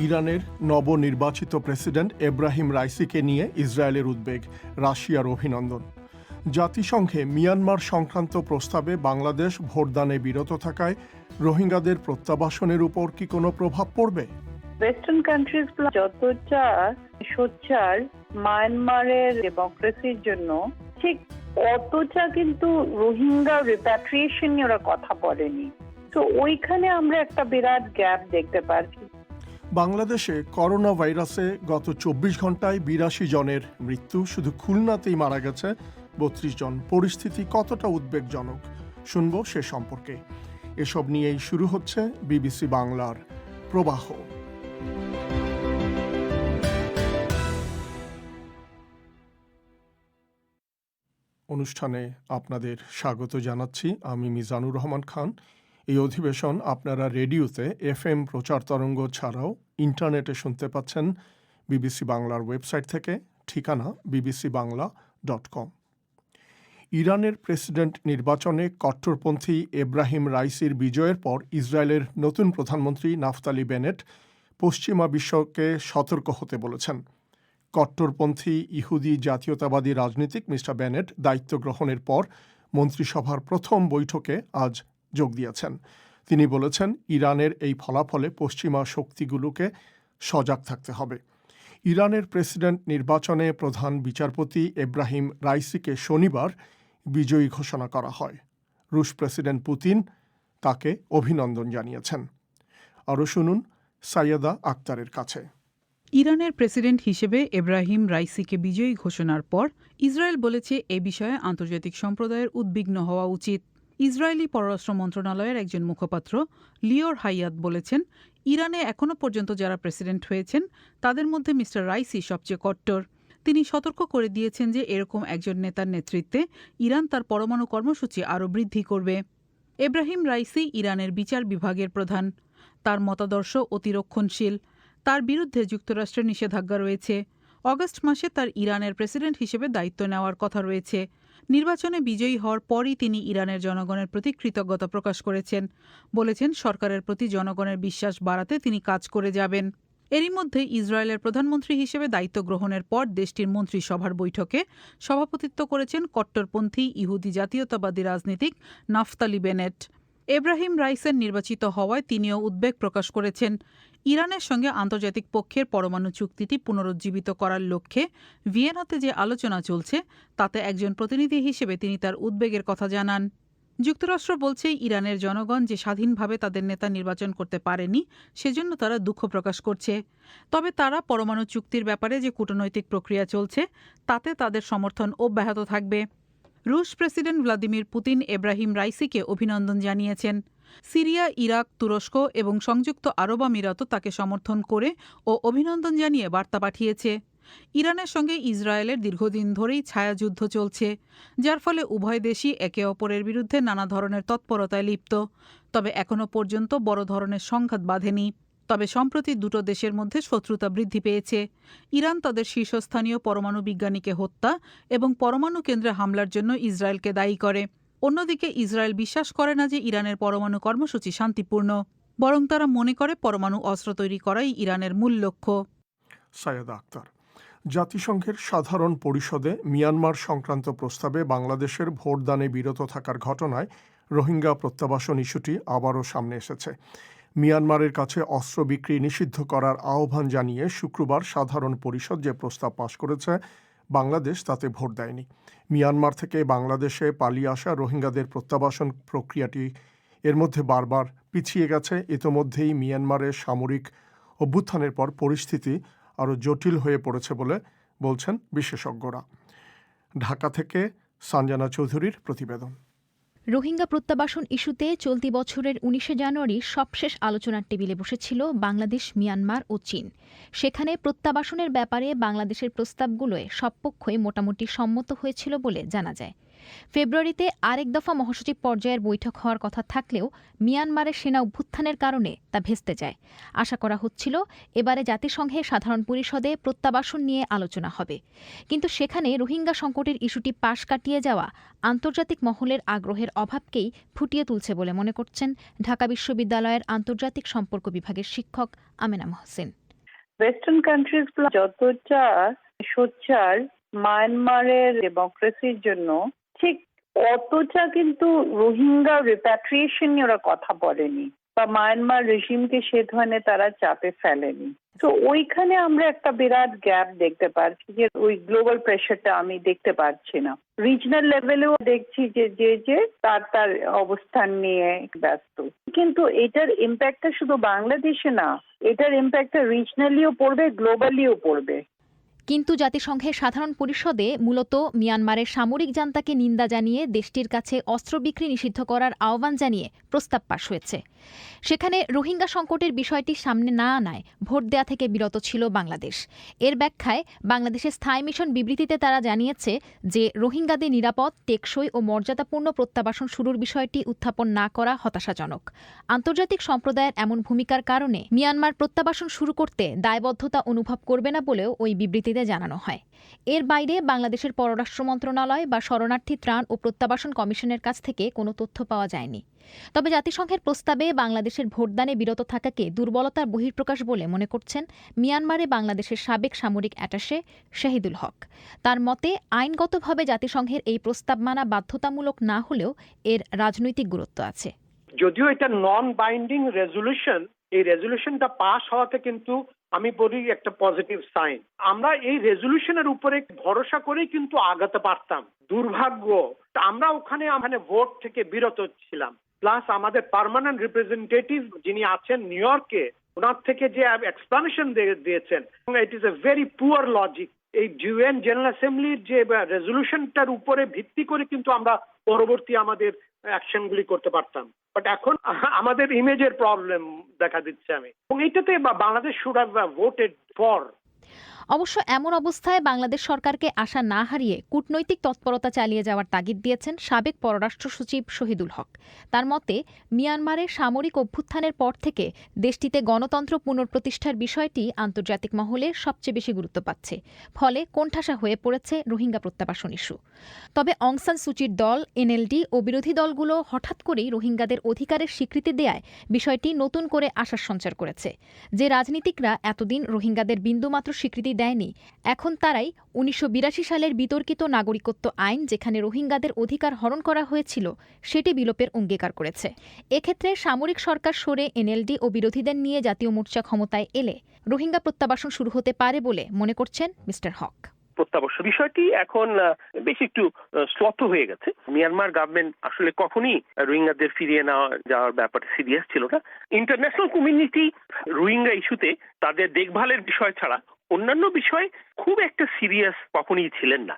ইরানের নবনির্বাচিত প্রেসিডেন্ট এব্রাহিম রাইসিকে নিয়ে ইসরায়েলের উদ্বেগ, রাশিয়ার অভিনন্দন। জাতিসংঘে মিয়ানমার সংক্রান্ত প্রস্তাবে বাংলাদেশ ভোটদানে বিরত থাকায় রোহিঙ্গাদের প্রত্যাবাসনের উপর কি কোনো প্রভাব পড়বে? ওয়েস্টার্ন কান্ট্রিজ যতটা সোচ্চার মায়ানমারের ডেমোক্রেসির জন্য, ঠিক অতটা কিন্তু রোহিঙ্গা রিপ্যাট্রিয়েশন নিয়ে ওরা কথা বলেনি। তো ওইখানে আমরা একটা বিরাট গ্যাপ দেখতে পাচ্ছি। বাংলাদেশে করোনা ভাইরাসে গত 24 ঘন্টায় 82 জনের মৃত্যু, শুধু খুলনাতেই মারা গেছে 32 জন। পরিস্থিতি কতটা উদ্বেগজনক শুনবো সে সম্পর্কে। এসব নিয়েই শুরু হচ্ছে বিবিসি বাংলার প্রবাহ। অনুষ্ঠানে আপনাদের স্বাগত জানাচ্ছি, আমি মিজানুর রহমান খান। এই অধিবেশন আপনারা রেডিওতে FM প্রচার তরঙ্গ ছাড়াও ইন্টারনেটে শুনতে পাচ্ছেন বিবিসি বাংলার ওয়েবসাইট থেকে, ঠিকানা bbcbangla.com। ইরানের প্রেসিডেন্ট নির্বাচনে কট্টরপন্থী এব্রাহিম রাইসির বিজয়ের পর ইসরায়েলের নতুন প্রধানমন্ত্রী নাফতালি বেনেট পশ্চিমা বিশ্বকে সতর্ক হতে বলেছেন। কট্টরপন্থী ইহুদি জাতীয়তাবাদী রাজনীতিক মিস্টার বেনেট দায়িত্ব গ্রহণের পর মন্ত্রিসভার প্রথম বৈঠকে আজ যোগ দিয়েছেন। তিনি বলেছেন, ইরানের এই ফলাফলে পশ্চিমা শক্তিগুলোকে সজাগ থাকতে হবে। ইরানের প্রেসিডেন্ট নির্বাচনে প্রধান বিচারপতি এব্রাহিম রাইসিকে শনিবার বিজয়ী ঘোষণা করা হয়। রুশ প্রেসিডেন্ট পুতিন তাকে অভিনন্দন জানিয়েছেন। আরও শুনুন সাইয়েদা আক্তারের কাছে। ইরানের প্রেসিডেন্ট হিসেবে এব্রাহিম রাইসিকে বিজয়ী ঘোষণার পর ইসরায়েল বলেছে এ বিষয়ে আন্তর্জাতিক সম্প্রদায়ের উদ্বিগ্ন হওয়া উচিত। ইসরায়েলি পররাষ্ট্র মন্ত্রণালয়ের একজন মুখপাত্র লিওর হাইয়াত বলেছেন, ইরানে এখনও পর্যন্ত যারা প্রেসিডেন্ট হয়েছেন তাদের মধ্যে মিস্টার রাইসি সবচেয়ে কট্টর। তিনি সতর্ক করে দিয়েছেন যে এরকম একজন নেতার নেতৃত্বে ইরান তার পরমাণু কর্মসূচি আরও বৃদ্ধি করবে। এব্রাহিম রাইসি ইরানের বিচার বিভাগের প্রধান। তার মতাদর্শ অতিরক্ষণশীল। তার বিরুদ্ধে যুক্তরাষ্ট্রের নিষেধাজ্ঞা রয়েছে। অগস্ট মাসে তার ইরানের প্রেসিডেন্ট হিসেবে দায়িত্ব নেওয়ার কথা রয়েছে। নির্বাচনে বিজয়ী হওয়ার পরই তিনি ইরানের জনগণের প্রতি কৃতজ্ঞতা প্রকাশ করেছেন। বলেছেন, সরকারের প্রতি জনগণের বিশ্বাস বাড়াতে তিনি কাজ করে যাবেন। এরই মধ্যে ইসরায়েলের প্রধানমন্ত্রী হিসেবে দায়িত্ব গ্রহণের পর দেশটির মন্ত্রিসভার বৈঠকে সভাপতিত্ব করেছেন কট্টরপন্থী ইহুদি জাতীয়তাবাদী রাজনীতিক নাফতালি বেনেট। এব্রাহিম রাইসের নির্বাচিত হওয়ায় তিনিও উদ্বেগ প্রকাশ করেছেন। ইরানের সঙ্গে আন্তর্জাতিক পক্ষের পরমাণু চুক্তিটি পুনরুজ্জীবিত করার লক্ষ্যে ভিয়েনাতে যে আলোচনা চলছে তাতে একজন প্রতিনিধি হিসেবে তিনি তার উদ্বেগের কথা জানান। যুক্তরাষ্ট্র বলছে, ইরানের জনগণ যে স্বাধীনভাবে তাদের নেতা নির্বাচন করতে পারেনি সেজন্য তারা দুঃখ প্রকাশ করছে। তবে তারা পরমাণু চুক্তির ব্যাপারে যে কূটনৈতিক প্রক্রিয়া চলছে তাতে তাদের সমর্থন অব্যাহত থাকবে। রুশ প্রেসিডেন্ট ভ্লাদিমির পুতিন এব্রাহিম রাইসিকে অভিনন্দন জানিয়েছেন। সিরিয়া, ইরাক, তুরস্ক এবং সংযুক্ত আরব আমিরাতও তাকে সমর্থন করে ও অভিনন্দন জানিয়ে বার্তা পাঠিয়েছে। ইরানের সঙ্গে ইসরায়েলের দীর্ঘদিন ধরেই ছায়াযুদ্ধ চলছে, যার ফলে উভয় দেশই একে অপরের বিরুদ্ধে নানা ধরনের তৎপরতায় লিপ্ত। তবে এখনও পর্যন্ত বড় ধরনের সংঘাত বাধেনি। তবে সম্প্রতি দুটো দেশের মধ্যে শত্রুতা বৃদ্ধি পেয়েছে। ইরান তাদের শীর্ষস্থানীয় পরমাণু বিজ্ঞানীকে হত্যা এবং পরমাণু কেন্দ্রে হামলার জন্য ইসরায়েলকে দায়ী করে। অন্যদিকে ইসরায়েল বিশ্বাস করে না যে ইরানের পরমাণু কর্মসূচি শান্তিপূর্ণ, বরং তারা মনে করে পরমাণু অস্ত্র তৈরি করাই ইরানের মূল লক্ষ্য। সাইয়েদা আক্তার। জাতিসংঘের সাধারণ পরিষদে মিয়ানমার সংক্রান্ত প্রস্তাবে বাংলাদেশের ভোটদানে বিরত থাকার ঘটনায় রোহিঙ্গা প্রত্যাবাসন ইস্যুটি আবারও সামনে এসেছে। মিয়ানমারের কাছে অস্ত্র বিক্রি নিষিদ্ধ করার আহ্বান জানিয়ে শুক্রবার সাধারণ পরিষদ যে প্রস্তাব পাশ করেছে, বাংলাদেশ তাতে ভোট দেয়নি। মিয়ানমার থেকে বাংলাদেশে পালিয়ে আসা রোহিঙ্গাদের প্রত্যাবাসন প্রক্রিয়াটি এর মধ্যে বারবার পিছিয়ে গেছে। ইতোমধ্যেই মিয়ানমারের সামরিক অভ্যুত্থানের পর পরিস্থিতি আরও জটিল হয়ে পড়েছে বলে বলছেন বিশেষজ্ঞরা। ঢাকা থেকে সঞ্জনা চৌধুরীর প্রতিবেদন। রোহিঙ্গা প্রত্যাবাসন ইস্যুতে চলতি বছরের 19 জানুয়ারি সবশেষ আলোচনার টেবিলে বসেছিল বাংলাদেশ, মিয়ানমার ও চীন। সেখানে প্রত্যাবাসনের ব্যাপারে বাংলাদেশের প্রস্তাবগুলোয় সব পক্ষই মোটামুটি সম্মত হয়েছিল বলে জানা যায়। ফেব্রুয়ারিতে আরেক দফা মহাসচিব পর্যায়ের বৈঠক হওয়ার কথা থাকলেও মিয়ানমারের সেনা অভ্যুত্থানের কারণে তা ভেস্তে যায়। আশা করা হচ্ছিল এবারে জাতিসংঘের সাধারণ পরিষদে প্রত্যাবাসন নিয়ে আলোচনা হবে, কিন্তু সেখানে রোহিঙ্গা সংকটের ইস্যুটি পাশ কাটিয়ে যাওয়া আন্তর্জাতিক মহলের আগ্রহের অভাবকেই ফুটিয়ে তুলছে বলে মনে করছেন ঢাকা বিশ্ববিদ্যালয়ের আন্তর্জাতিক সম্পর্ক বিভাগের শিক্ষক আমেনা মহসিন। ওয়েস্টার্ন কান্ট্রিজ যতটা সোচ্চার মায়ানমারের ডেমোক্রেসির জন্য, ঠিক অতটা কিন্তু রোহিঙ্গা রিপ্যাট্রিয়েশন নিয়ে ওরা কথা বলেনি বা মায়ানমার রেজিমকে সে ধরনের তারা চাপে ফেলেনি। তো ওইখানে আমরা একটা বিরাট গ্যাপ দেখতে পাচ্ছি, যে ওই গ্লোবাল প্রেশারটা আমি দেখতে পাচ্ছি না। রিজনাল লেভেলেও দেখছি যে যে যে তার তার অবস্থান নিয়ে ব্যস্ত, কিন্তু এটার ইম্প্যাক্টটা শুধু বাংলাদেশে না, এটার ইম্প্যাক্টটা রিজনালিও পড়বে, গ্লোবালিও পড়বে। কিন্তু জাতিসংঘের সাধারণ পরিষদে মূলত মিয়ানমারের সামরিক জান্তাকে নিন্দা জানিয়ে দেশটির কাছে অস্ত্র বিক্রি নিষিদ্ধ করার আহ্বান জানিয়ে প্রস্তাব পাশ হয়েছে। সেখানে রোহিঙ্গা সংকটের বিষয়টি সামনে না আনায় ভোট দেয়া থেকে বিরত ছিল বাংলাদেশ। এর ব্যাখ্যায় বাংলাদেশের স্থায়ী মিশন বিবৃতিতে তারা জানিয়েছে যে রোহিঙ্গাদের নিরাপদ, টেকসই ও মর্যাদাপূর্ণ প্রত্যাবাসন শুরুর বিষয়টি উত্থাপন না করা হতাশাজনক। আন্তর্জাতিক সম্প্রদায়ের এমন ভূমিকার কারণে মিয়ানমার প্রত্যাবাসন শুরু করতে দায়বদ্ধতা অনুভব করবে না বলেও ওই বিবৃতিতে জানানো হয়। এর বাইরে বাংলাদেশের পররাষ্ট্র মন্ত্রণালয় বা শরণার্থী ত্রাণ ও প্রত্যাবাসন কমিশনের কাছ থেকে কোনো তথ্য পাওয়া যায়নি। তবে জাতিসংঘের প্রস্তাবে বাংলাদেশের ভোটদানে বিরত থাকাকে দুর্বলতার বহিঃপ্রকাশ বলে মনে করছেন মিয়ানমারে বাংলাদেশের সাবেক সামরিক অ্যাটাশে শাহিদুল হক। তার মতে, আইনগতভাবে জাতিসংঘের এই প্রস্তাব মানা বাধ্যতামূলক না হলেও এর রাজনৈতিক গুরুত্ব আছে। যদিও এটা নন বাইন্ডিং রেজলিউশন, এই রেজলিউশনটা পাস হওয়াতে কিন্তু আমি বলি একটা পজিটিভ সাইন। আমরা এই রেজলিউশনের উপরে ভরসা করেই কিন্তু আগাতে পারতাম। দুর্ভাগ্য আমরা ওখানে ভোট থেকে বিরত ছিলাম। প্লাস আমাদের পার্মানেন্ট রিপ্রেজেন্টেটিভ যিনি আছেন নিউ ইয়র্কে, ওনার থেকে যে এক্সপ্লানেশন দিয়েছেন, it is a very poor logic. এই ইউএন জেনারেল অ্যাসেম্বলির যে রেজলিউশনটার উপরে ভিত্তি করে কিন্তু আমরা পরবর্তী আমাদের অ্যাকশনগুলি করতে পারতাম। বাট এখন আমাদের ইমেজের প্রবলেম দেখা দিচ্ছে আমি, এবং এইটাতে Bangladesh should have voted for. অবশ্য এমন অবস্থায় বাংলাদেশ সরকারকে আশা না হারিয়ে কূটনৈতিক তৎপরতা চালিয়ে যাওয়ার তাগিদ দিয়েছেন সাবেক পররাষ্ট্র সচিব শহীদুল হক। তার মতে, মিয়ানমারের সামরিক অভ্যুত্থানের পর থেকে দেশটিতে গণতন্ত্র পুনঃপ্রতিষ্ঠার বিষয়টি আন্তর্জাতিক মহলে সবচেয়ে বেশি গুরুত্ব পাচ্ছে। ফলে কোণঠাসা হয়ে পড়েছে রোহিঙ্গা প্রত্যাবাসন ইস্যু। তবে অং সান সুচির দল, এনএলডি ও বিরোধী দলগুলো হঠাৎ করেই রোহিঙ্গাদের অধিকারের স্বীকৃতি দেয়ায় বিষয়টি নতুন করে আশার সঞ্চার করেছে। যে রাজনীতিকরা এতদিন রোহিঙ্গাদের বিন্দুমাত্র স্বীকৃতি দেয়নি, এখন তারাই ১৯৮২ সালের বিতর্কিত নাগরিকত্ব আইন, যেখানে রোহিঙ্গাদের অধিকার হরণ করা হয়েছিল, সেটি বিলোপের অঙ্গীকার করেছে। এক্ষেত্রে সামরিক সরকার সরে এনএলডি ও বিরোধীদের নিয়ে জাতীয় মোর্চা ক্ষমতায় এলে রোহিঙ্গা প্রত্যাবাসন শুরু হতে পারে বলে মনে করছেন মিস্টার হক। প্রত্যাবাসন বিষয়টি এখন বেশ একটু শ্লথ হয়ে গেছে। মিয়ানমার গভর্নমেন্ট আসলে কখনই রোহিঙ্গাদের ফিরিয়ে নেওয়া যাওয়ার ব্যাপারে সিরিয়াস ছিল না। ইন্টারন্যাশনাল কমিউনিটি রোহিঙ্গা ইস্যুতে তাদের দেখভালের বিষয় ছাড়া অন্যান্য বিষয় খুব একটা সিরিয়াস কখনই ছিলেন না।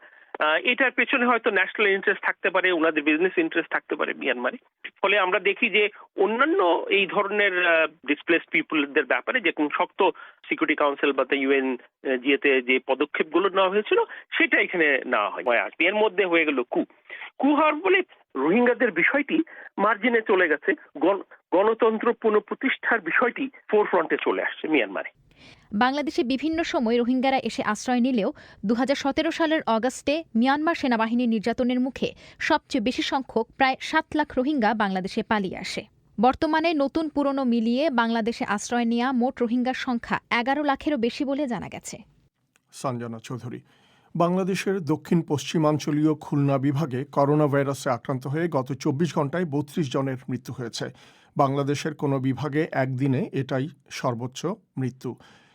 এটার পেছনে হয়তো ন্যাশনাল ইন্টারেস্ট থাকতে পারে, ওনাদের বিজনেস ইন্টারেস্ট থাকতে পারে মিয়ানমারে। ফলে আমরা দেখি যে অন্যান্য এই ধরনের ডিসপ্লেসড পিপলদের ব্যাপারে যে কোন শক্ত সিকিউরিটি কাউন্সিল বা ইউএন জিএতে যে পদক্ষেপগুলো নেওয়া হয়েছিল সেটা এখানে নেওয়া হয়। এর মধ্যে হয়ে গেল কু হওয়ার ফলে রোহিঙ্গাদের বিষয়টি মার্জিনে চলে গেছে, গণতন্ত্র পুনঃপ্রতিষ্ঠার বিষয়টি ফোরফ্রন্টে চলে আসছে মিয়ানমারে। বাংলাদেশে বিভিন্ন সময় রোহিঙ্গারা এসে আশ্রয় নিলেও ২০১৭ সালের অগাস্টে মিয়ানমার সেনাবাহিনীর নির্যাতনের মুখে সবচেয়ে বেশি সংখ্যক প্রায় ৭ লাখ রোহিঙ্গা বাংলাদেশে পালিয়ে আসে। বর্তমানে নতুন পুরনো মিলিয়ে বাংলাদেশে আশ্রয় নেওয়া মোট রোহিঙ্গার সংখ্যা ১১ লাখেরও বেশি বলে জানা গেছে। সঞ্জনা চৌধুরী। বাংলাদেশের দক্ষিণ পশ্চিমাঞ্চলীয় খুলনা বিভাগে করোনা ভাইরাসে আক্রান্ত হয়ে গত ২৪ ঘন্টায় ৩২ জনের মৃত্যু হয়েছে। বাংলাদেশের কোনো বিভাগে একদিনে এটাই সর্বোচ্চ মৃত্যু।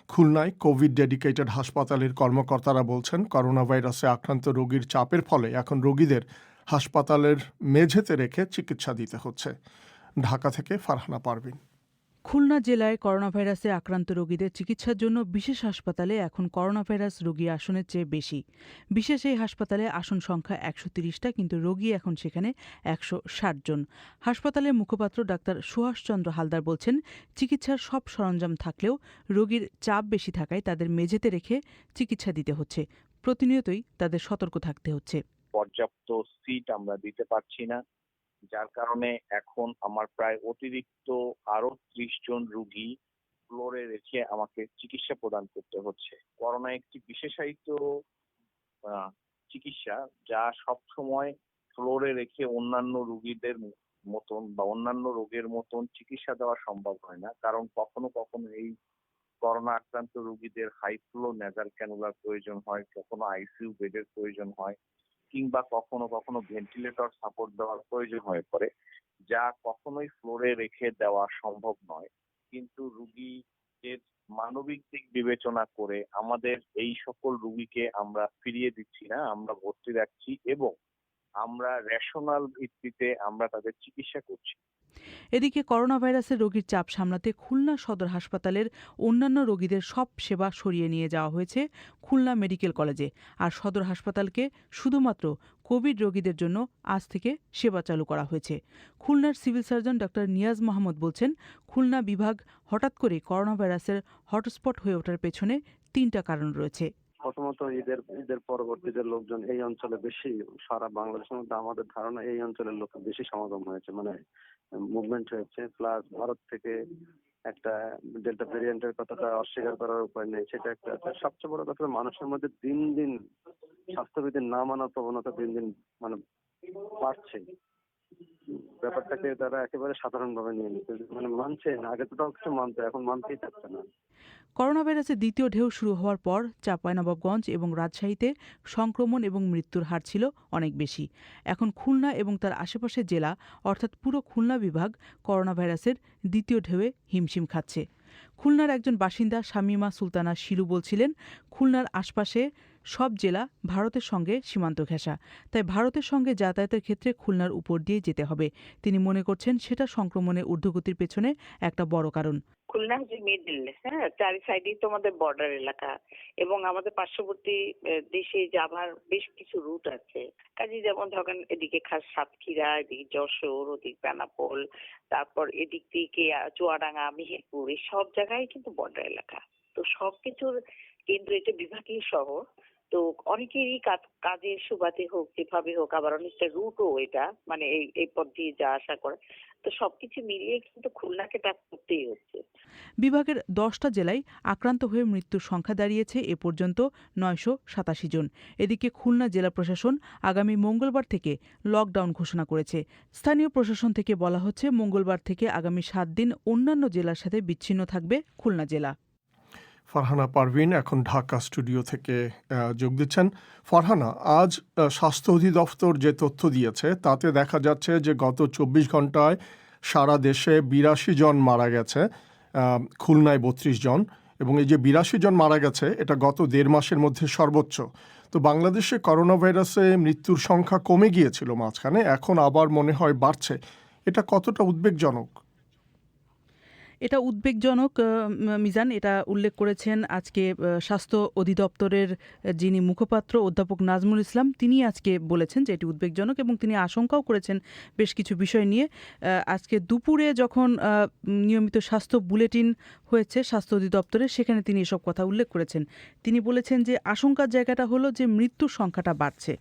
খুলনায় কোভিড ডেডিকেটেড হাসপাতালের কর্মকর্তারা বলছেন, করোনা ভাইরাসে আক্রান্ত রোগীর চাপের ফলে এখন রোগীদের হাসপাতালের মেঝেতে রেখে চিকিৎসা দিতে হচ্ছে। ঢাকা থেকে ফারহানা পারভিন। খুলনা জেলায় করোনাভাইরাসে আক্রান্ত রোগীদের চিকিৎসার জন্য বিশেষ হাসপাতালে এখন করোনাভাইরাস রোগী আসনের চেয়ে বেশি। বিশেষ এই হাসপাতালে আসন সংখ্যা ১৩০টা, কিন্তু রোগী এখন সেখানে ১৬০ জন। হাসপাতালের মুখপাত্র ডাক্তার সুভাষচন্দ্র হালদার বলছেন, চিকিৎসার সব সরঞ্জাম থাকলেও রোগীর চাপ বেশি থাকায় তাদের মেঝেতে রেখে চিকিৎসা দিতে হচ্ছে। প্রতিনিয়তই তাদের সতর্ক থাকতে হচ্ছে। পর্যাপ্ত সিট আমরা দিতে পারছি না, যার কারণে এখন আমার প্রায় অতিরিক্ত আরো ৩০ জন রোগী ফ্লোরে রেখে আমাকে চিকিৎসা প্রদান করতে হচ্ছে। করোনা একটি বিশেষায়িত চিকিৎসা, যা সব সময় ফ্লোরে রেখে অন্যান্য রোগীদের মতন বা অন্যান্য রোগের মতন চিকিৎসা দেওয়া সম্ভব হয় না, কারণ কখনো কখনো এই করোনা আক্রান্ত রোগীদের হাই ফ্লো নেজাল ক্যানুলার প্রয়োজন হয়, কখনো আইসিইউ বেডের প্রয়োজন হয়, কিংবা কখনো কখনো ভেন্টিলেটর সাপোর্ট দেওয়ার প্রয়োজন হয়ে পড়ে, যা কখনোই ফ্লোরে রেখে দেওয়া সম্ভব নয়। কিন্তু রোগীদের মানবিক দিক বিবেচনা করে আমাদের এই সকল রোগীকে আমরা ফিরিয়ে দিচ্ছি না, আমরা ভর্তি রাখছি এবং আমরা রেশনাল ভিত্তিতে আমরা তাদের চিকিৎসা করছি। এদিকে করোনা ভাইরাসের রোগীর চাপ সামলাতে খুলনা সদর হাসপাতালের অন্যান্য রোগীদের সব সেবা সরিয়ে নিয়ে যাওয়া হয়েছে খুলনা মেডিকেল কলেজে। আর সদর হাসপাতালকে শুধুমাত্র কোভিড রোগীদের জন্য আজ থেকে সেবা চালু করা হয়েছে। খুলনার civil surgeon doctor Niaz Mahmud বলছেন, খুলনা বিভাগ হঠাৎ করে করোনা ভাইরাসের হটস্পট হয়ে ওঠার পেছনে 3টা কারণ রয়েছে। প্রথমত ঈদের পরবর্তীতে লোকজন এই অঞ্চলে বেশি, সারা বাংলাদেশের মধ্যে আমাদের ধারণা এই অঞ্চলের লোক বেশি সমাগম হয়েছে, মানে মুভমেন্ট হয়েছে। প্লাস ভারত থেকে একটা ডেল্টা ভেরিয়েন্টের কথাটা অস্বীকার করার উপায় নেই, সেটা একটা। সবচেয়ে বড় কথা, মানুষের মধ্যে দিন দিন স্বাস্থ্যবিধির না মানার প্রবণতা দিন দিন মানে বাড়ছে। ব্যাপারটাকে তারা একেবারে সাধারণভাবে নিয়ে নিচ্ছে, মানে মানছে না। আগে তো তাও কিছু মানতো, এখন মানতেই চাচ্ছে না। করোনা ভাইরাসের দ্বিতীয় ঢেউ শুরু হওয়ার পর চাঁপাইনবাবগঞ্জ এবং রাজশাহীতে সংক্রমণ এবং মৃত্যুর হার ছিল অনেক বেশি। এখন খুলনা এবং তার আশেপাশের জেলা অর্থাৎ পুরো খুলনা বিভাগ করোনা ভাইরাসের দ্বিতীয় ঢেউয়ে হিমশিম খাচ্ছে। খুলনার একজন বাসিন্দা শামীমা সুলতানা শিলু বলছিলেন, খুলনার আশপাশে সব জেলা ভারতের সঙ্গে সীমান্ত ঘেঁষা, তাই ভারতের সঙ্গে যাতায়াতের ক্ষেত্রে খুলনার উপর দিয়ে যেতে হবে। তিনি মনে করছেন সেটা সংক্রমণের ঊর্ধ্বগতির পেছনে একটা বড় কারণ। খুলনা যে মিডল, চারি সাইডেই তো আমাদের বর্ডার এলাকা এবং আমাদের পার্শ্ববর্তী দেশে যাবার বেশ কিছু রুট আছে। কাজে যেমন ধরেন এদিকে খাস সাতক্ষীরা, এদিকে যশোর, ওদিকে বেনাপোল, তারপর এদিক থেকে চুয়াডাঙ্গা, মেহেরপুর, এই সব জায়গায় কিন্তু বর্ডার এলাকা। তো সবকিছুর কেন্দ্র এটা বিভাগীয় শহর। তো অনেকেরই কাজের সুবাদে হোক, যেভাবে হোক, আবার অনেকটা রুটও এটা, মানে এই পথ দিয়ে যা আসা করে। তো সবকিছু মিলিয়ে কিন্তু খুলনাকে টাচ করতেই হচ্ছে। বিভাগের 10টা জেলায় আক্রান্ত হয়ে মৃত্যুর সংখ্যা দাঁড়িয়েছে এ পর্যন্ত 987 জন। এদিকে খুলনা জেলা প্রশাসন আগামী মঙ্গলবার থেকে লকডাউন ঘোষণা করেছে। স্থানীয় প্রশাসন থেকে বলা হচ্ছে, মঙ্গলবার থেকে আগামী 7 দিন অন্যান্য জেলার সাথে বিচ্ছিন্ন থাকবে খুলনা জেলা। ফারহানা পারভিন এখন ঢাকা স্টুডিও থেকে যোগ দিচ্ছেন। ফারহানা, আজ স্বাস্থ্য অধিদপ্তর যে তথ্য দিয়েছে তাতে দেখা যাচ্ছে যে গত 24 ঘন্টায় সারা দেশে 82 জন মারা গেছে, খুলনায় 32 জন, এবং এই যে 82 জন মারা গেছে এটা গত 1.5 মাসের মধ্যে সর্বোচ্চ। তো বাংলাদেশে করোনা ভাইরাসে মৃত্যুর সংখ্যা কমে গিয়েছিল মাঝখানে, এখন আবার মনে হয় বাড়ছে। এটা কতটা উদ্বেগজনক? এটা উদ্বেগজনক মিজান, এটা উল্লেখ করেছেন আজকে স্বাস্থ্য অধিদপ্তরের যিনি মুখপাত্র অধ্যাপক নাজমুল ইসলাম। তিনি আজকে বলেছেন যে এটি উদ্বেগজনক এবং তিনি আশঙ্কাও করেছেন বেশ কিছু বিষয় নিয়ে। আজকে দুপুরে যখন নিয়মিত স্বাস্থ্য বুলেটিন হয়েছে স্বাস্থ্য অধিদপ্তরে, সেখানে তিনি এসব কথা উল্লেখ করেছেন। তিনি বলেছেন যে আশঙ্কার জায়গাটা হলো যে মৃত্যুর সংখ্যাটা বাড়ছে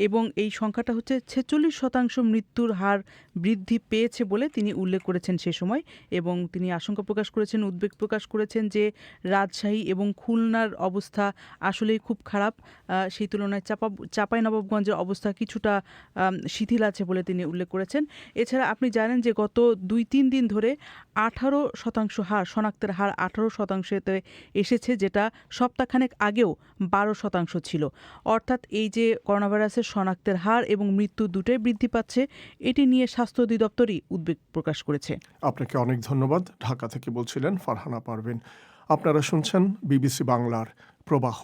এবং এই সংখ্যাটা হচ্ছে 46% মৃত্যুর হার বৃদ্ধি পেয়েছে বলে তিনি উল্লেখ করেছেন সে সময়। এবং তিনি আশঙ্কা প্রকাশ করেছেন, উদ্বেগ প্রকাশ করেছেন যে রাজশাহী এবং খুলনার অবস্থা আসলেই খুব খারাপ, সেই তুলনায় চাঁপাইনবাবগঞ্জের অবস্থা কিছুটা শিথিল আছে বলে তিনি উল্লেখ করেছেন। এছাড়া আপনি জানেন যে গত 2-3 দিন ধরে 18% হার, শনাক্তের হার 18%তে এসেছে, যেটা সপ্তাহখানেক আগেও 12% ছিল। অর্থাৎ এই যে করোনা ভাইরাসের শনাক্তের হার এবং মৃত্যু দুটোই বৃদ্ধি পাচ্ছে, এটি নিয়ে স্বাস্থ্য অধিদপ্তরই উদ্বেগ প্রকাশ করেছে। আপনাকে অনেক ধন্যবাদ। ঢাকা থেকে বলছিলেন ফারহানা পারভিন। আপনারা শুনছেন বিবিসি বাংলার প্রবাহ।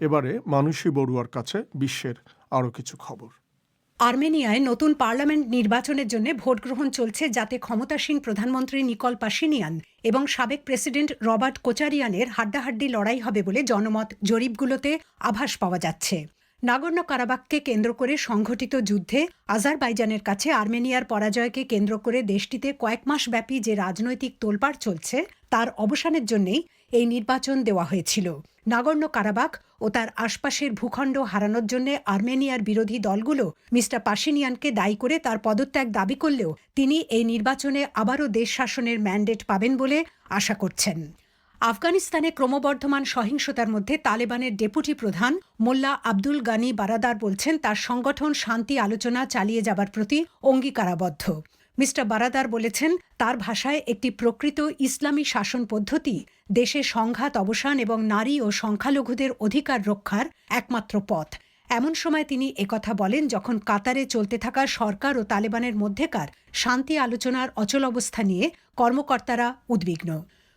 এবারে মানুষী বড়ুয়ার কাছে বিশ্বের আরও কিছু খবর। আর্মেনিয়ায় নতুন পার্লামেন্ট নির্বাচনের জন্য ভোট গ্রহণ চলছে, যাতে ক্ষমতাসীন প্রধানমন্ত্রী নিকল পাশিনিয়ান এবং সাবেক প্রেসিডেন্ট রবার্ট কোচারিয়ানের হাড্ডাহাড্ডি লড়াই হবে বলে জনমত জরিপগুলোতে আভাস পাওয়া যাচ্ছে। নাগর্ন কারাবাখকে কেন্দ্র করে সংঘটিত যুদ্ধে আজারবাইজানের কাছে আর্মেনিয়ার পরাজয়কে কেন্দ্র করে দেশটিতে কয়েক মাস ব্যাপী যে রাজনৈতিক তোলপাড় চলছে তার অবসানের জন্যই এই নির্বাচন দেওয়া হয়েছিল। নাগর্ন কারাবাখ ও তার আশপাশের ভূখণ্ড হারানোর জন্য আর্মেনিয়ার বিরোধী দলগুলো মিস্টার পাশিনিয়ানকে দায়ী করে তার পদত্যাগ দাবি করলেও তিনি এই নির্বাচনে আবারও দেশ শাসনের ম্যান্ডেট পাবেন বলে আশা করছেন। আফগানিস্তানে ক্রমবর্ধমান সহিংসতার মধ্যে তালেবানের ডেপুটি প্রধান মোল্লা আব্দুল গানি বারাদার বলছেন তার সংগঠন শান্তি আলোচনা চালিয়ে যাবার প্রতি অঙ্গীকারাবদ্ধ। মিস্টার বারাদার বলেছেন, তার ভাষায় একটি প্রকৃত ইসলামী শাসন পদ্ধতি দেশে সংঘাত অবসান এবং নারী ও সংখ্যালঘুদের অধিকার রক্ষার একমাত্র পথ। এমন সময় তিনি একথা বলেন যখন কাতারে চলতে থাকা সরকার ও তালেবানের মধ্যেকার শান্তি আলোচনার অচল অবস্থা নিয়ে কর্মকর্তারা উদ্বিগ্ন।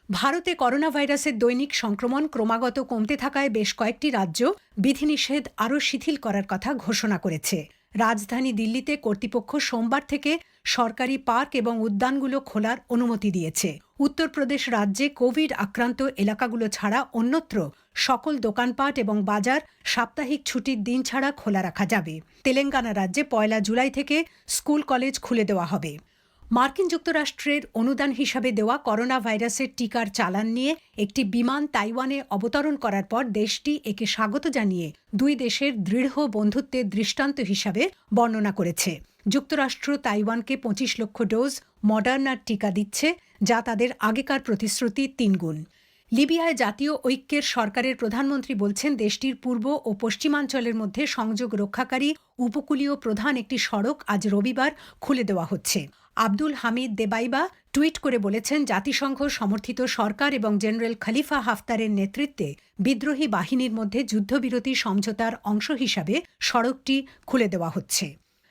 ভারতে করোনা ভাইরাসের দৈনিক সংক্রমণ ক্রমাগত কমতে থাকায় বেশ কয়েকটি রাজ্য বিধিনিষেধ আরও শিথিল করার কথা ঘোষণা করেছে। রাজধানী দিল্লিতে কর্তৃপক্ষ সোমবার থেকে সরকারি পার্ক এবং উদ্যানগুলো খোলার অনুমতি দিয়েছে। উত্তরপ্রদেশ রাজ্যে কোভিড আক্রান্ত এলাকাগুলো ছাড়া অন্যত্র সকল দোকানপাট এবং বাজার সাপ্তাহিক ছুটির দিন ছাড়া খোলা রাখা যাবে। তেলেঙ্গানা রাজ্যে 1 জুলাই থেকে স্কুল কলেজ খুলে দেওয়া হবে। মার্কিন যুক্তরাষ্ট্রের অনুদান হিসাবে দেওয়া করোনা ভাইরাসের টিকার চালান নিয়ে একটি বিমান তাইওয়ানে অবতরণ করার পর দেশটি একে স্বাগত জানিয়ে দুই দেশের দৃঢ় বন্ধুত্বের দৃষ্টান্ত হিসাবে বর্ণনা করেছে। যুক্তরাষ্ট্র তাইওয়ানকে 25 লক্ষ ডোজ মডার্নার টিকা দিচ্ছে, যা তাদের আগেকার প্রতিশ্রুতি 3 গুণ। লিবিয়ায় জাতীয় ঐক্যের সরকারের প্রধানমন্ত্রী বলছেন, দেশটির পূর্ব ও পশ্চিমাঞ্চলের মধ্যে সংযোগ রক্ষাকারী উপকূলীয় প্রধান একটি সড়ক আজ রবিবার খুলে দেওয়া হচ্ছে। আব্দুল হামিদ দেবাইবা টুইট করে বলেছেন, জাতিসংঘ সমর্থিত সরকার এবং জেনারেল খলিফা হাফতারের নেতৃত্বে বিদ্রোহী বাহিনীর মধ্যে যুদ্ধবিরতি সমঝোতার অংশ হিসাবে সড়কটি খুলে দেওয়া হচ্ছে।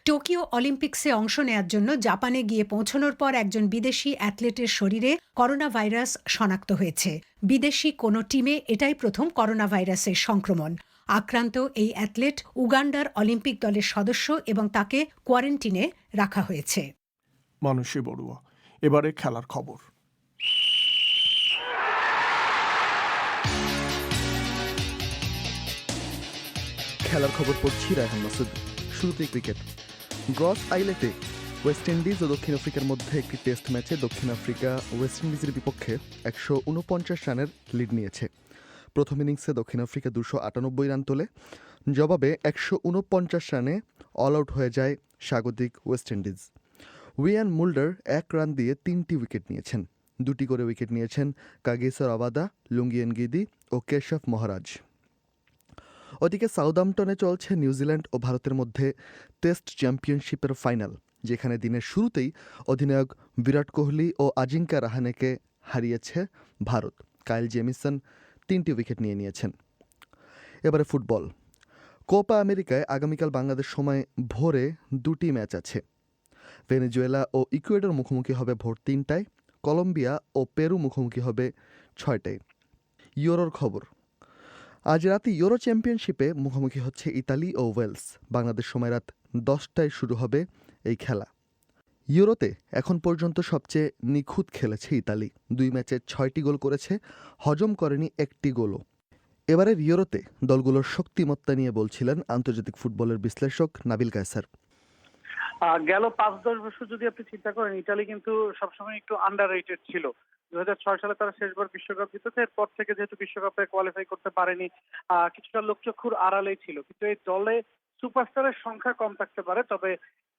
টোকিও অলিম্পিক্সে অংশ নেয়ার জন্য জাপানে গিয়ে পৌঁছানোর পর একজন বিদেশি অ্যাথলেটের শরীরে করোনা ভাইরাস শনাক্ত হয়েছে। বিদেশি কোনো টিমে এটাই প্রথম করোনা ভাইরাসের সংক্রমণ। আক্রান্ত এই অ্যাথলেট উগান্ডার অলিম্পিক দলের সদস্য এবং তাকে কোয়ারেন্টিনে রাখা হয়েছে। মানসী বড়ুয়া। এবারে খেলার খবর। খেলার খবর পড়ছি রায়হান মাসুদ। শুরুতেই ক্রিকেট। গ্রস আইলেটে ওয়েস্ট ইন্ডিজ ও দক্ষিণ আফ্রিকার মধ্যে একটি টেস্ট ম্যাচে দক্ষিণ আফ্রিকা ওয়েস্ট ইন্ডিজের বিপক্ষে 149 রানের লিড নিয়েছে। প্রথম ইনিংসে দক্ষিণ আফ্রিকা 298 রান তোলে। জবাবে 149 রানে অল আউট হয়ে যায় স্বাগতিক West Indies. We want Mulder 1 run দিয়ে 3টি উইকেট নিয়েছেন। 2টি করে উইকেট নিয়েছেন কাগিসো রাবাদা, লুঙ্গিয়েন গিদি ও কেশব মহারাজ। ওদিকে সাউদাম্পটনে চলছে নিউজিল্যান্ড ও ভারতের মধ্যে টেস্ট চ্যাম্পিয়নশিপের ফাইনাল, যেখানে দিনের শুরুতেই অধিনায়ক বিরাট কোহলি ও আজিঙ্কা রাহানেকে হারিয়েছে ভারত। কাইল জেমিসন 3টি উইকেট নিয়েছেন। এবারে ফুটবল। কোপা আমেরিকায় আগামীকাল বাংলাদেশ সময় ভোরে 2টি ম্যাচ আছে। ভেনেজুয়েলা ও ইকুয়েডর মুখোমুখি হবে ভোর 3টায়, কলম্বিয়া ও পেরু মুখোমুখি হবে 6টায়। ইউরোর খবর। আজ রাতে ইউরো চ্যাম্পিয়নশিপে মুখোমুখি হচ্ছে ইতালি ও ওয়েলস। বাংলাদেশ সময় রাত 10টায় শুরু হবে এই খেলা। ইউরোতে এখন পর্যন্ত সবচেয়ে নিখুঁত খেলেছে ইতালি। 2 ম্যাচে 6টি গোল করেছে, হজম করেনি 1টি গোলও। এবারের ইউরোতে দলগুলোর শক্তিমত্তা নিয়ে বলছিলেন আন্তর্জাতিক ফুটবলের বিশ্লেষক নাবিল কায়সার। গেল 5-10 বছর যদি আপনি চিন্তা করেন, ইতালি কিন্তু সবসময় একটু আন্ডাররেটেড ছিল। 2006 সালে তারা শেষবার বিশ্বকাপ জিতেছে। এরপর থেকে যেহেতু বিশ্বকাপে কোয়ালিফাই করতে পারেনি, কিছুটা লোকচক্ষুর আড়ালেই ছিল। কিন্তু এই দলে সুপারস্টারের সংখ্যা কম থাকতে পারে, তবে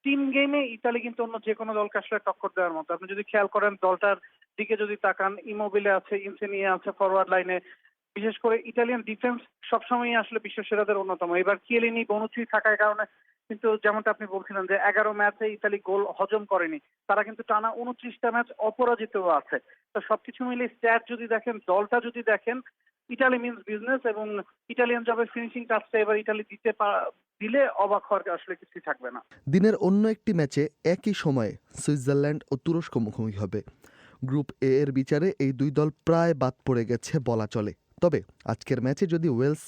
টিম গেমে ইতালি কিন্তু অন্য যে কোনো দলকে আসলে টক্কর দেওয়ার মতো। আপনি যদি খেয়াল করেন, দলটার দিকে যদি তাকান, ইমোবিলে আছে, ইনসিনিয়ে আছে ফরওয়ার্ড লাইনে। বিশেষ করে ইতালিয়ান ডিফেন্স সবসময় আসলে বিশ্ব সেরাদের অন্যতম। এবার কিয়েলিনি, বনুচি থাকার কারণে কিন্তু যেমনটা আপনি বলছিলেন যে 11 ম্যাচে ইতালি গোল হজম করেনি, তারা কিন্তু টানা 29টা ম্যাচ অপরাজিতও আছে। তো সবকিছু মিলে স্ট্যাট যদি দেখেন, দলটা যদি দেখেন, ইতালি মিন্স বিজনেস। এবং ইটালিয়ান জবের ফিনিশিং টাচটা এবার ইতালি দিলে অবাক হওয়ার আসলে কিছুই থাকবে না। দিনের অন্য একটি ম্যাচে একই সময়ে সুইজারল্যান্ড ও তুরস্ক মুখোমুখি হবে। গ্রুপ এ এর বিচারে এই দুই দল প্রায় বাদ পড়ে গেছে বলা চলে। তবে আজকের ম্যাচে যদি ওয়েলস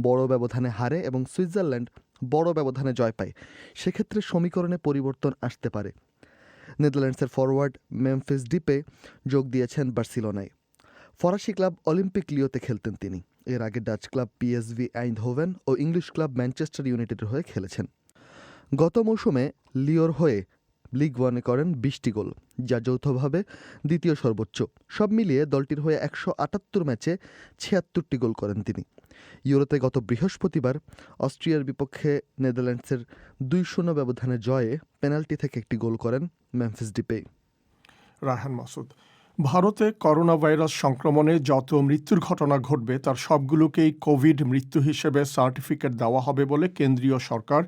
বড় ব্যবধানে হারে এবং সুইজারল্যান্ড বড় ব্যবধানে জয় পায়, সেক্ষেত্রে সমীকরণে পরিবর্তন আসতে পারে। নেদারল্যান্ডসের ফরওয়ার্ড মেমফিস ডিপে যোগ দিয়েছেন বার্সেলোনায়। ফরাসি ক্লাব অলিম্পিক লিওতে খেলতেন তিনি। এর আগে ডাচ ক্লাব পিএসভি আইন্ডহোভেন ও ইংলিশ ক্লাব ম্যানচেস্টার ইউনাইটেডের হয়ে খেলেছেন। গত মৌসুমে লিওর হয়ে লিগ ওয়ানে করেন 20টি গোল, যা যৌথভাবে দ্বিতীয় সর্বোচ্চ। সব মিলিয়ে দলটির হয়ে 178 ম্যাচে 76টি গোল করেন তিনি। ইউরোতে গত বৃহস্পতিবার অস্ট্রিয়ার বিপক্ষে নেদারল্যান্ডসের 2-0 ব্যবধানে জয়ে পেনাল্টি থেকে একটি গোল করেন মেমফিস ডিপে। রায়হান মাসুদ। ভারতে করোনা ভাইরাস সংক্রমণে যত মৃত্যুর ঘটনা ঘটবে তার সবগুলোকেই কোভিড মৃত্যু হিসেবে সার্টিফিকেট দেওয়া হবে বলে কেন্দ্রীয় সরকার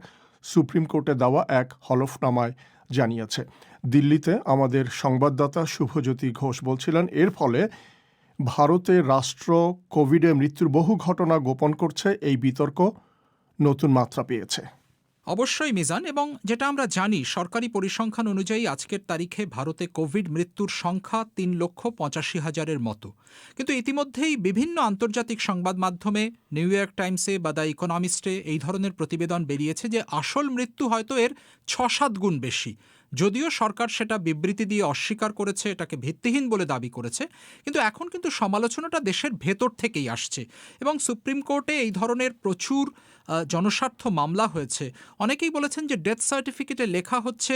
সুপ্রিম কোর্টে দেওয়া এক হলফনামায় জানিয়েছে। দিল্লিতে আমাদের সংবাদদাতা শুভজ্যোতি ঘোষ বলছিলেন, এর ফলে ভারতের রাষ্ট্র কোভিডে মৃত্যুর বহু ঘটনা গোপন করছে, এই বিতর্ক নতুন মাত্রা পেয়েছে। অবশ্যই মিজান, এবং যেটা আমরা জানি সরকারি পরিসংখ্যান অনুযায়ী আজকের তারিখে ভারতে কোভিড মৃত্যুর সংখ্যা 3,85,000-এর মতো। কিন্তু ইতিমধ্যেই বিভিন্ন আন্তর্জাতিক সংবাদ মাধ্যমে, নিউ ইয়র্ক টাইমসে বা দ্য ইকোনমিস্টে এই ধরনের প্রতিবেদন বেরিয়েছে যে আসল মৃত্যু হয়তো এর 6-7 গুণ বেশি। যদিও সরকার সেটা বিবৃতি দিয়ে অস্বীকার করেছে, এটাকে ভিত্তিহীন বলে দাবি করেছে, কিন্তু এখন কিন্তু সমালোচনাটা দেশের ভেতর থেকেই আসছে এবং সুপ্রিম কোর্টে এই ধরনের প্রচুর জনস্বার্থ মামলা হয়েছে। অনেকেই বলেছেন যে ডেথ সার্টিফিকেটে লেখা হচ্ছে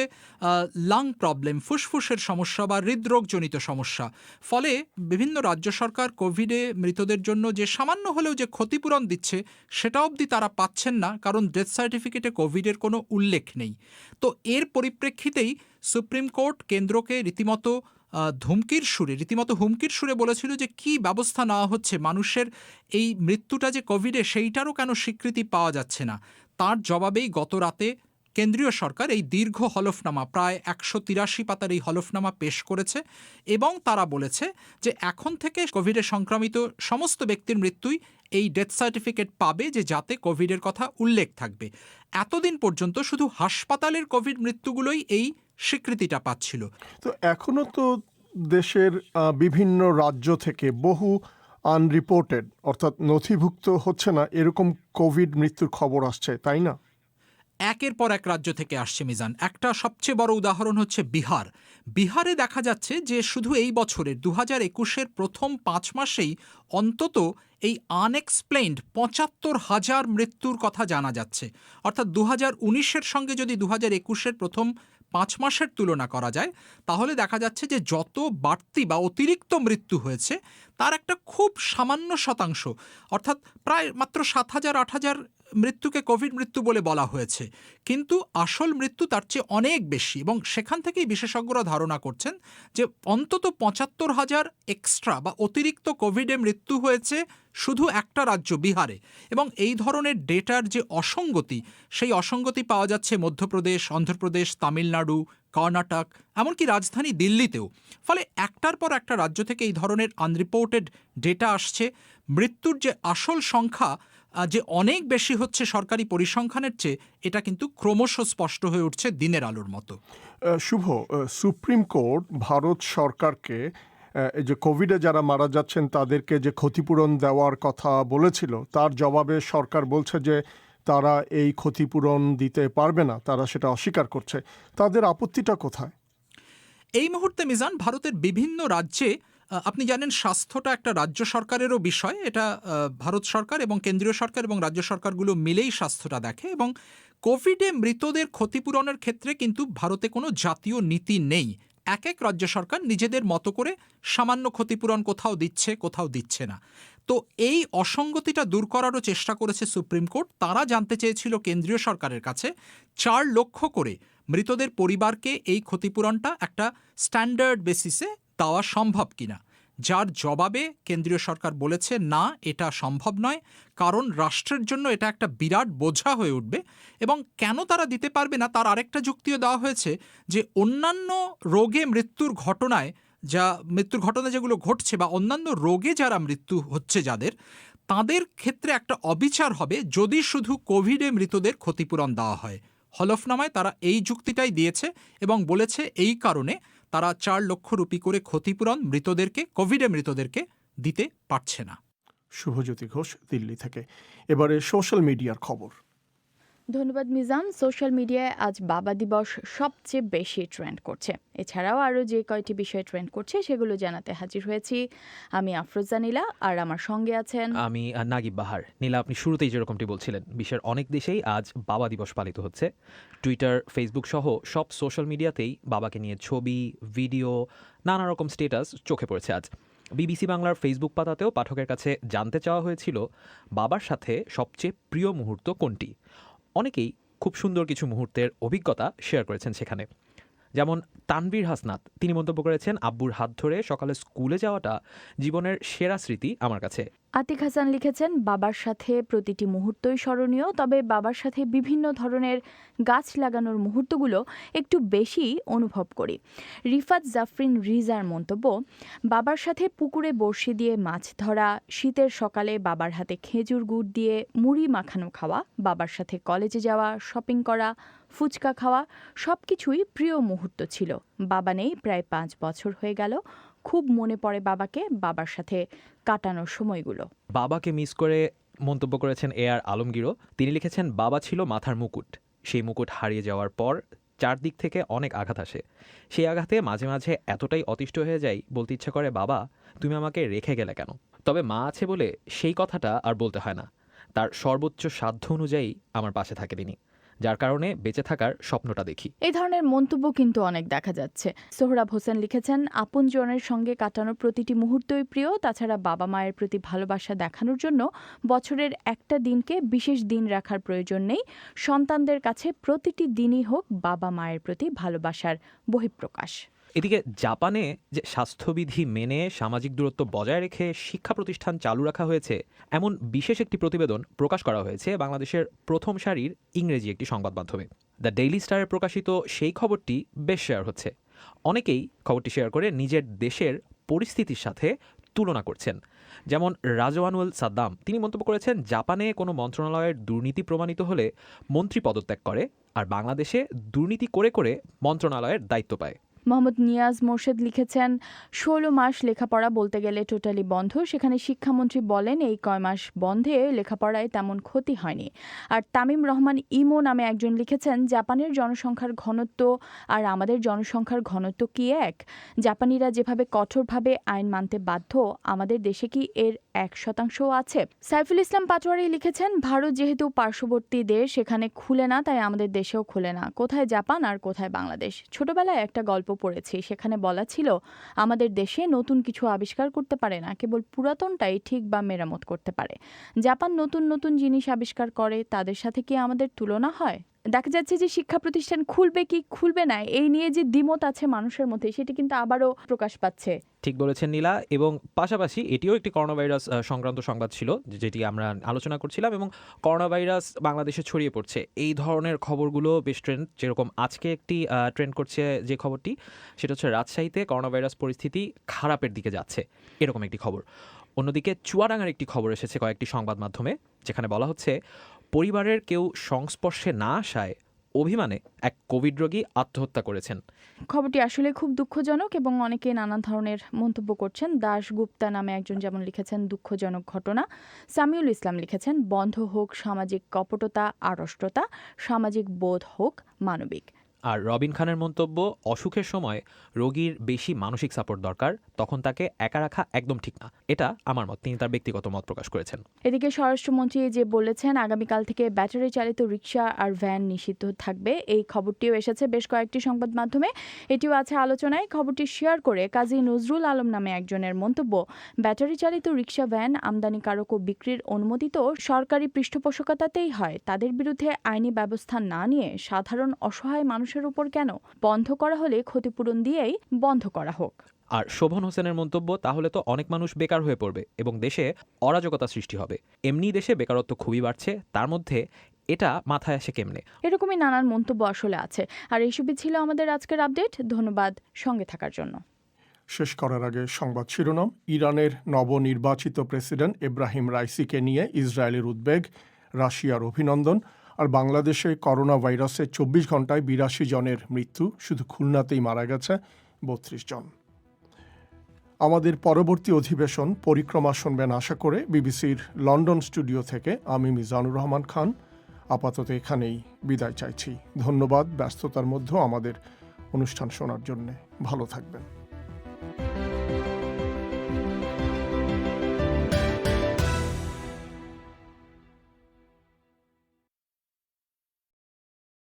লাং প্রবলেম, ফুসফুসের সমস্যা বা হৃদরোগজনিত সমস্যা। ফলে বিভিন্ন রাজ্য সরকার কোভিডে মৃতদের জন্য যে সামান্য হলেও যে ক্ষতিপূরণ দিচ্ছে সেটা অবধি তারা পাচ্ছেন না, কারণ ডেথ সার্টিফিকেটে কোভিডের কোনো উল্লেখ নেই। তো এর পরিপ্রেক্ষিতেই সুপ্রিম কোর্ট কেন্দ্রকে রীতিমতো হুমকির সুরে বলেছিল যে কি ব্যবস্থা নেওয়া হচ্ছে, মানুষের এই মৃত্যুটা যে কোভিডে সেইটারও কেন স্বীকৃতি পাওয়া যাচ্ছে না। তার জবাবেই গত রাতে কেন্দ্রীয় সরকার এই দীর্ঘ হলফনামা, প্রায় 183 পাতার এই হলফনামা পেশ করেছে এবং তারা বলেছে যে এখন থেকে কোভিডে সংক্রমিত সমস্ত ব্যক্তির মৃত্যুই এই ডেথ সার্টিফিকেট পাবে, যে যাতে কোভিডের কথা উল্লেখ থাকবে। এতদিন পর্যন্ত শুধু হাসপাতালের কোভিড মৃত্যুগুলোই এই স্বীকৃতিটা পাচ্ছিল। তো এখনো তো দেশের বিভিন্ন রাজ্য থেকে বহু আনরিপোর্টেড, অর্থাৎ নথিভুক্ত হচ্ছে না, এরকম কোভিড মৃত্যুর খবর আসছে, তাই না? একের পর এক রাজ্য থেকে আসছে মিজান। একটা সবচেয়ে বড় উদাহরণ হচ্ছে বিহার। বিহারে দেখা যাচ্ছে যে শুধু এই বছরের 2021-এর প্রথম 5 মাসেই অন্তত এই আনএক্সপ্লেইনড 75,000 মৃত্যুর কথা জানা যাচ্ছে। অর্থাৎ 2019-এর সঙ্গে যদি 2021-এর প্রথম 5 মাসের তুলনা করা যায় তাহলে দেখা যাচ্ছে যে যত বাড়তি বা অতিরিক্ত মৃত্যু হয়েছে তার একটা খুব সামান্য শতাংশ, অর্থাৎ প্রায় মাত্র 7,000-8,000 মৃত্যুকে কোভিড মৃত্যু বলে বলা হয়েছে, কিন্তু আসল মৃত্যু তার চেয়ে অনেক বেশি। এবং সেখান থেকেই বিশেষজ্ঞরা ধারণা করছেন যে অন্তত 75,000 এক্সট্রা বা অতিরিক্ত কোভিডে মৃত্যু হয়েছে শুধু একটা রাজ্য বিহারে। এবং এই ধরনের ডেটার যে অসঙ্গতি, সেই অসঙ্গতি পাওয়া যাচ্ছে মধ্যপ্রদেশ, অন্ধ্রপ্রদেশ, তামিলনাড়ু, কর্ণাটক, এমনকি রাজধানী দিল্লিতেও। ফলে একটার পর একটা রাজ্য থেকে এই ধরনের আনরিপোর্টেড ডেটা আসছে। মৃত্যুর যে আসল সংখ্যা যে অনেক বেশি হচ্ছে সরকারি পরিসংখ্যানের চেয়ে, এটা কিন্তু ক্রমশ স্পষ্ট হয়ে উঠছে দিনের আলোর মতো। শুভ, সুপ্রিম কোর্ট ভারত সরকারকে এই যে কোভিডে যারা মারা যাচ্ছেন তাদেরকে যে ক্ষতিপূরণ দেওয়ার কথা বলেছিল, তার জবাবে সরকার বলছে যে তারা এই ক্ষতিপূরণ দিতে পারবে না, তারা সেটা অস্বীকার করছে। তাদের আপত্তিটা কোথায়? এই মুহূর্তে মিজান ভারতের বিভিন্ন রাজ্যে, আপনি জানেন স্বাস্থ্যটা একটা রাজ্য সরকারেরও বিষয়, এটা ভারত সরকার এবং কেন্দ্রীয় সরকার এবং রাজ্য সরকারগুলো মিলেই স্বাস্থ্যটা দেখে। এবং কোভিডে মৃতদের ক্ষতিপূরণের ক্ষেত্রে কিন্তু ভারতে কোনো জাতীয় নীতি নেই। এক এক রাজ্য সরকার নিজেদের মতো করে সামান্য ক্ষতিপূরণ কোথাও দিচ্ছে, কোথাও দিচ্ছে না। তো এই অসঙ্গতিটা দূর করারও চেষ্টা করেছে সুপ্রিম কোর্ট। তারা জানতে চেয়েছিল কেন্দ্রীয় সরকারের কাছে 4 লক্ষ করে মৃতদের পরিবারকে এই ক্ষতিপূরণটা একটা স্ট্যান্ডার্ড বেসিসে দেওয়া সম্ভব কিনা, যার জবাবে কেন্দ্রীয় সরকার বলেছে না, এটা সম্ভব নয়, কারণ রাষ্ট্রের জন্য এটা একটা বিরাট বোঝা হয়ে উঠবে। এবং কেন তারা দিতে পারবে না তার আরেকটা যুক্তিও দেওয়া হয়েছে যে অন্যান্য রোগে মৃত্যুর ঘটনা যেগুলো ঘটছে বা অন্যান্য রোগে যারা মৃত্যু হচ্ছে যাদের, তাদের ক্ষেত্রে একটা অবিচার হবে যদি শুধু কোভিডে মৃতদের ক্ষতিপূরণ দেওয়া হয়। হলফনামায় তারা এই যুক্তিটাই দিয়েছে এবং বলেছে এই কারণে তারা 4 লক্ষ রুপি করে ক্ষতিপূরণ কোভিডে মৃতদেরকে দিতে পারছে না। শুভজ্যোতি ঘোষ, দিল্লি থেকে। এবারে সোশ্যাল মিডিয়ার খবর। ধন্যবাদ মিজান। সোশ্যাল মিডিয়ায় আজ বাবা দিবস সবচেয়ে বেশি ট্রেন্ড করছে। এছাড়াও আরও যে কয়টি বিষয় ট্রেন্ড করছে সেগুলো জানাতে হাজির হয়েছি আমি আফরোজা নীলা, আর আমার সঙ্গে আছেন আমি নাগিব বাহার। নীলা, আপনি শুরুতেই যেরকমটি বলছিলেন, বিশ্বের অনেক দেশেই আজ বাবা দিবস পালিত হচ্ছে। টুইটার, ফেসবুক সহ সব সোশ্যাল মিডিয়াতেই বাবাকে নিয়ে ছবি, ভিডিও, নানা রকম স্ট্যাটাস চোখে পড়েছে আজ। বিবিসি বাংলার ফেসবুক পাতাতেও পাঠকের কাছে জানতে চাওয়া হয়েছিল বাবার সাথে সবচেয়ে প্রিয় মুহূর্ত কোনটি। অনেকেই খুব সুন্দর কিছু মুহূর্তের অভিজ্ঞতা শেয়ার করেছেন সেখানে। যেমন তানভীর হাসনাত, তিনি মন্তব্য করেছেন, আব্বুর হাত ধরে সকালে স্কুলে যাওয়াটা জীবনের সেরা স্মৃতি আমার কাছে। আতিক হাসান লিখেছেন, বাবার সাথে প্রতিটি মুহূর্তই স্মরণীয়, তবে বাবার সাথে বিভিন্ন ধরনের গাছ লাগানোর মুহূর্তগুলো একটু বেশি অনুভব করি। রিফাত জাফরিন রিজার মন্তব্য, বাবার সাথে পুকুরে বড়শি দিয়ে মাছ ধরা, শীতের সকালে বাবার হাতে খেজুর গুড় দিয়ে মুড়ি মাখানো খাওয়া, বাবার সাথে কলেজে যাওয়া, শপিং করা, ফুচকা খাওয়া সবকিছুই প্রিয় মুহূর্ত ছিল। বাবা নেই প্রায় 5 বছর হয়ে গেল। খুব মনে পড়ে বাবাকে, বাবার সাথে কাটানোর সময়গুলো। বাবাকে মিস করে মন্তব্য করেছেন AR আলমগীরও। তিনি লিখেছেন, বাবা ছিল মাথার মুকুট। সেই মুকুট হারিয়ে যাওয়ার পর চারদিক থেকে অনেক আঘাত আসে। সেই আঘাতে মাঝে মাঝে এতটাই অতিষ্ঠ হয়ে যাই, বলতে ইচ্ছা করে, বাবা তুমি আমাকে রেখে গেলে কেন? তবে মা আছে বলে সেই কথাটা আর বলতে হয় না। তার সর্বোচ্চ সাধ্য অনুযায়ী আমার পাশে থাকে তিনি, যার কারণে বেঁচে থাকার স্বপ্নটা দেখি। এই ধরনের মন্তব্য কিন্তু অনেক দেখা যাচ্ছে। সোহরাব হোসেন লিখেছেন, আপনজনের সঙ্গে কাটানোর প্রতিটি মুহূর্তই প্রিয়। তাছাড়া বাবা মায়ের প্রতি ভালোবাসা দেখানোর জন্য বছরের একটা দিনকে বিশেষ দিন রাখার প্রয়োজন নেই। সন্তানদের কাছে প্রতিটি দিনই হোক বাবা মায়ের প্রতি ভালোবাসার বহিঃপ্রকাশ। এদিকে জাপানে যে স্বাস্থ্যবিধি মেনে সামাজিক দূরত্ব বজায় রেখে শিক্ষা প্রতিষ্ঠান চালু রাখা হয়েছে, এমন বিশেষ একটি প্রতিবেদন প্রকাশ করা হয়েছে বাংলাদেশের প্রথম সারির ইংরেজি একটি সংবাদ মাধ্যমে। দ্য ডেইলি স্টারে প্রকাশিত সেই খবরটি বেশ শেয়ার হচ্ছে। অনেকেই খবরটি শেয়ার করে নিজের দেশের পরিস্থিতির সাথে তুলনা করছেন। যেমন রাজওয়ানুল সাদ্দাম, তিনি মন্তব্য করেছেন, জাপানে কোনো মন্ত্রণালয়ের দুর্নীতি প্রমাণিত হলে মন্ত্রী পদত্যাগ করে, আর বাংলাদেশে দুর্নীতি করে করে মন্ত্রণালয়ের দায়িত্ব পায়। মোহাম্মদ নিয়াজ মোর্শেদ লিখেছেন, 16 মাস লেখাপড়া বলতে গেলে টোটালি বন্ধ। সেখানে শিক্ষামন্ত্রী বলেন, এই কয় মাস বন্ধে লেখাপড়ায় তেমন ক্ষতি হয়নি। আর তামিম রহমান ইমো নামে একজন লিখেছেন, জাপানের জনসংখ্যার ঘনত্ব আর আমাদের জনসংখ্যার ঘনত্ব কি এক? জাপানিরা যেভাবে কঠোরভাবে আইন মানতে বাধ্য, আমাদের দেশে কি এর 1% আছে? সাইফুল ইসলাম পাটোয়ারি লিখেছেন, ভারত যেহেতু পার্শ্ববর্তী দেশ, সেখানে খুলে না, তাই আমাদের দেশেও খুলে না। কোথায় জাপান আর কোথায় বাংলাদেশ? ছোটবেলায় একটা গল্প পড়েছি, সেখানে বলা ছিল আমাদের দেশে নতুন কিছু আবিষ্কার করতে পারে না, কেবল পুরাতনটাই ঠিক বা মেরামত করতে পারে। জাপান নতুন নতুন জিনিস আবিষ্কার করে, তাদের সাথে কি আমাদের তুলনা হয়? দেখা যাচ্ছে যে শিক্ষা প্রতিষ্ঠান খুলবে কি খুলবে না, এই নিয়ে যে দ্বিমত আছে মানুষের মধ্যে, সেটি কিন্তু আবারও প্রকাশ পাচ্ছে। ঠিক বলেছেন নীলা। এবং পাশাপাশি এটিও একটি করোনা ভাইরাস সংক্রান্ত সংবাদ ছিল, যেটি আমরা আলোচনা করছিলাম। এবং করোনা ভাইরাস বাংলাদেশে ছড়িয়ে পড়ছে, এই ধরনের খবরগুলো বেশ ট্রেন্ড। যেরকম আজকে একটি ট্রেন্ড করছে যে খবরটি, সেটা হচ্ছে রাজশাহীতে করোনা ভাইরাস পরিস্থিতি খারাপের দিকে যাচ্ছে, এরকম একটি খবর। অন্যদিকে চুয়াডাঙ্গার একটি খবর এসেছে কয়েকটি সংবাদ মাধ্যমে, যেখানে বলা হচ্ছে পরিবারের কেউ সংস্পর্শে না আসায় অভিমানে এক কোভিড রোগী আত্মহত্যা করেছেন। খবরটি আসলে খুব দুঃখজনক এবং অনেকে নানা ধরনের মন্তব্য করছেন। দাশগুপ্তা নামে একজন যেমন লিখেছেন, দুঃখজনক ঘটনা। সামিউল ইসলাম লিখেছেন, বন্ধ হোক সামাজিক কপটতা, আড়ষ্টতা, সামাজিক বোধ হোক মানবিক। আর রবিন খানের মন্তব্য, অসুখের সময় রোগীর বেশি মানসিক সাপোর্ট দরকার, তখন তাকে একা রাখা একদম ঠিক না। এটা আমার মত, তিনি তার ব্যক্তিগত মত প্রকাশ করেছেন। এদিকে স্বরাষ্ট্রমন্ত্রী যে বলেছেন আগামীকাল থেকে ব্যাটারি চালিত রিকশা আর ভ্যান নিষিদ্ধ থাকবে, এই খবরটিও এসেছে বেশ কয়েকটি সংবাদ মাধ্যমে। এটিও আছে আলোচনায়। খবরটি শেয়ার করে কাজী নজরুল আলম নামে একজনের মন্তব্য, ব্যাটারি চালিত রিকশা ভ্যান আমদানিকারক ও বিক্রির অনুমতি তো সরকারি পৃষ্ঠপোষকতাতেই হয়, তাদের বিরুদ্ধে আইনি ব্যবস্থা না নিয়ে সাধারণ অসহায় মানুষের উপর কেন? বন্ধ করা হলে ক্ষতিপূরণ দিয়েই বন্ধ করা হোক। আর শোভন হোসেনের মন্তব্য, তাহলে তো অনেক মানুষ বেকার হয়ে পড়বে এবং দেশে অরাজকতা সৃষ্টি হবে। এমনি দেশে বেকারত্ব খুবই বাড়ছে, তার মধ্যে এটা মাথায় আসে কেমনে? এরকমই নানান মন্তব্য আসলে আছে। আর এইসবই ছিল আমাদের আজকের আপডেট। ধন্যবাদ সঙ্গে থাকার জন্য। শেষ করার আগে সংবাদ শিরোনাম। ইরানের নবনির্বাচিত প্রেসিডেন্ট এব্রাহিম রাইসিকে নিয়ে ইসরায়েলের উদ্বেগ, রাশিয়ার অভিনন্দন। আর বাংলাদেশে করোনা ভাইরাসে 24 ঘন্টায় 82 জনের মৃত্যু, শুধু খুলনাতেই মারা গেছে 32 জন। আমাদের পরবর্তী অধিবেশন পরিক্রমা শুনবেন আশা করে বিবিসির লন্ডন স্টুডিও থেকে আমি মিজানুর রহমান খান। আপাতত এখানেই বিদায় চাইছি। ধন্যবাদ ব্যস্ততার মধ্যেও আমাদের অনুষ্ঠান শোনার জন্য। ভালো থাকবেন।